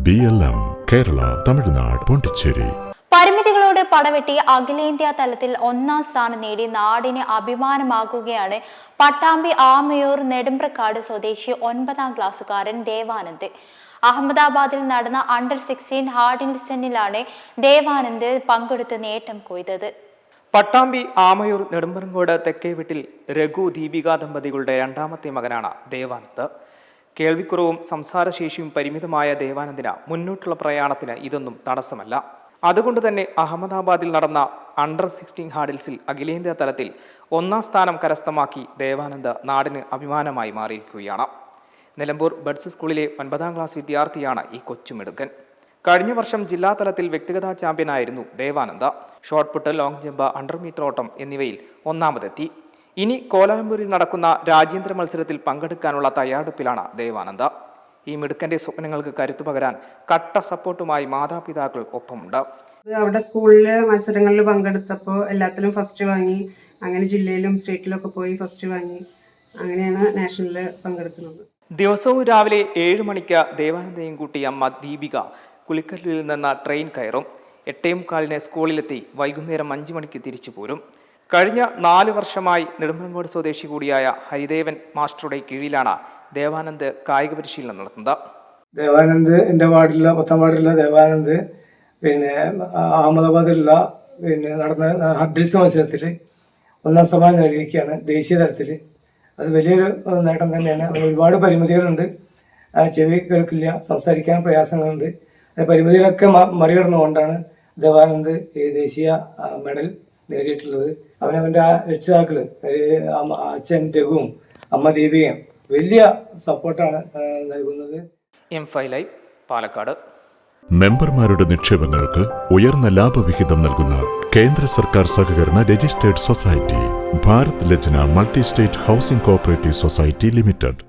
BLM Kerala, Tamil Nadu, Pondicherry. പരിമിതികളോട് പടവെട്ടി അഖിലേന്ത്യാ തലത്തിൽ ഒന്നാം സ്ഥാനം നേടി നാടിന് അഭിമാനമാകുകയാണ് പട്ടാമ്പി ആമയൂർ നെടുമ്പ്രക്കാട് സ്വദേശി 9ാം ക്ലാസ്സുകാരൻ ദേവാനന്ദ്. അഹമ്മദാബാദിൽ നടന്ന അണ്ടർ-16 ഹാർഡിൽസണിലാണ് ദേവാനന്ദ് പങ്കെടുത്ത് നേട്ടം കൊയ്തത്. പട്ടാമ്പി ആമയൂർ നെടുമ്പറങ്കോട് തെക്കേ വീട്ടിൽ രഘു ദീപിക ദമ്പതികളുടെ രണ്ടാമത്തെ മകനാണ് ദേവാനന്ദ്. കേൾവിക്കുറവും സംസാരശേഷിയും പരിമിതമായ ദേവാനന്ദിന് മുന്നോട്ടുള്ള പ്രയാണത്തിന് ഇതൊന്നും തടസ്സമല്ല. അതുകൊണ്ട് തന്നെ അഹമ്മദാബാദിൽ നടന്ന അണ്ടർ-16 ഹാർഡിൽസിൽ അഖിലേന്ത്യാ തലത്തിൽ 1ാം സ്ഥാനം കരസ്ഥമാക്കി ദേവാനന്ദ് നാടിന് അഭിമാനമായി മാറിയിരിക്കുകയാണ്. നിലമ്പൂർ ബഡ്സ് സ്കൂളിലെ 9ാം ക്ലാസ് വിദ്യാർത്ഥിയാണ് ഈ കൊച്ചുമിടുക്കൻ. കഴിഞ്ഞ വർഷം ജില്ലാതലത്തിൽ വ്യക്തിഗത ചാമ്പ്യനായിരുന്നു Devanand. Shot put, long jump, 100 metre ഓട്ടം എന്നിവയിൽ ഒന്നാമതെത്തി. ഇനി കോലാലംപൂരിൽ നടക്കുന്ന രാജ്യാന്തര മത്സരത്തിൽ പങ്കെടുക്കാനുള്ള തയ്യാറെടുപ്പിലാണ് ദേവാനന്ദ്. ഈ മിടുക്കന്റെ സ്വപ്നങ്ങൾക്ക് കരുത്തു പകരാൻ കട്ട സപ്പോർട്ടുമായി മാതാപിതാക്കൾ ഒപ്പമുണ്ട്. അവിടെ സ്കൂളിലെ മത്സരങ്ങളിൽ പങ്കെടുത്തപ്പോൾ എല്ലാത്തിലും ഫസ്റ്റ് വാങ്ങി. അങ്ങനെ ജില്ലയിലും സ്റ്റേറ്റിലും ഒക്കെ പോയി ഫസ്റ്റ് വാങ്ങി. അങ്ങനെയാണ് നാഷണലിൽ പങ്കെടുക്കുന്നത്. ദിവസവും രാവിലെ 7 മണിക്ക് ദേവാനന്ദയും കൂട്ടി അമ്മ ദീപിക കുളിക്കല്ലിൽ നിന്ന് ട്രെയിൻ കയറും. 8:45 സ്കൂളിലെത്തി വൈകുന്നേരം 5 മണിക്ക് തിരിച്ചു പോരും. കഴിഞ്ഞ 4 വർഷമായി നെടുമ്പറങ്കോട് സ്വദേശി കൂടിയായ ഹരിദേവൻ മാസ്റ്ററുടെ കീഴിലാണ് ദേവാനന്ദ് കായിക പരിശീലനം നടത്തുന്നത്. ദേവാനന്ദ് എൻ്റെ വാർഡിലുള്ള 10ാം വാർഡിലുള്ള ദേവാനന്ദ് അഹമ്മദാബാദിലുള്ള നടന്ന ഹർഡിൽസ് മത്സരത്തിൽ 1ാം സ്ഥാനം നേടിയിരിക്കുകയാണ് ദേശീയ തലത്തിൽ. അത് വലിയൊരു നേട്ടം തന്നെയാണ്. അതിന് ഒരുപാട് പരിമിതികളുണ്ട്. ചെവി കേൾക്കില്ല, സംസാരിക്കാൻ പ്രയാസങ്ങളുണ്ട്. പരിമിതികളൊക്കെ മറികടന്നുകൊണ്ടാണ് ദേവാനന്ദ് ഈ ദേശീയ മെഡൽ നേടിയിട്ടുള്ളത്. അവനവൻ്റെ രക്ഷിതാക്കൾ അച്ഛൻ രഘുവും അമ്മ ദീപികയും വലിയ സപ്പോർട്ടാണ് നൽകുന്നത്. M5 live, Palakkad. മെമ്പർമാരുടെ നിക്ഷേപങ്ങൾക്ക് ഉയർന്ന ലാഭവിഹിതം നൽകുന്ന കേന്ദ്ര സർക്കാർ സഹകരണ registered society Bharat Lajna multi state housing cooperative society limited.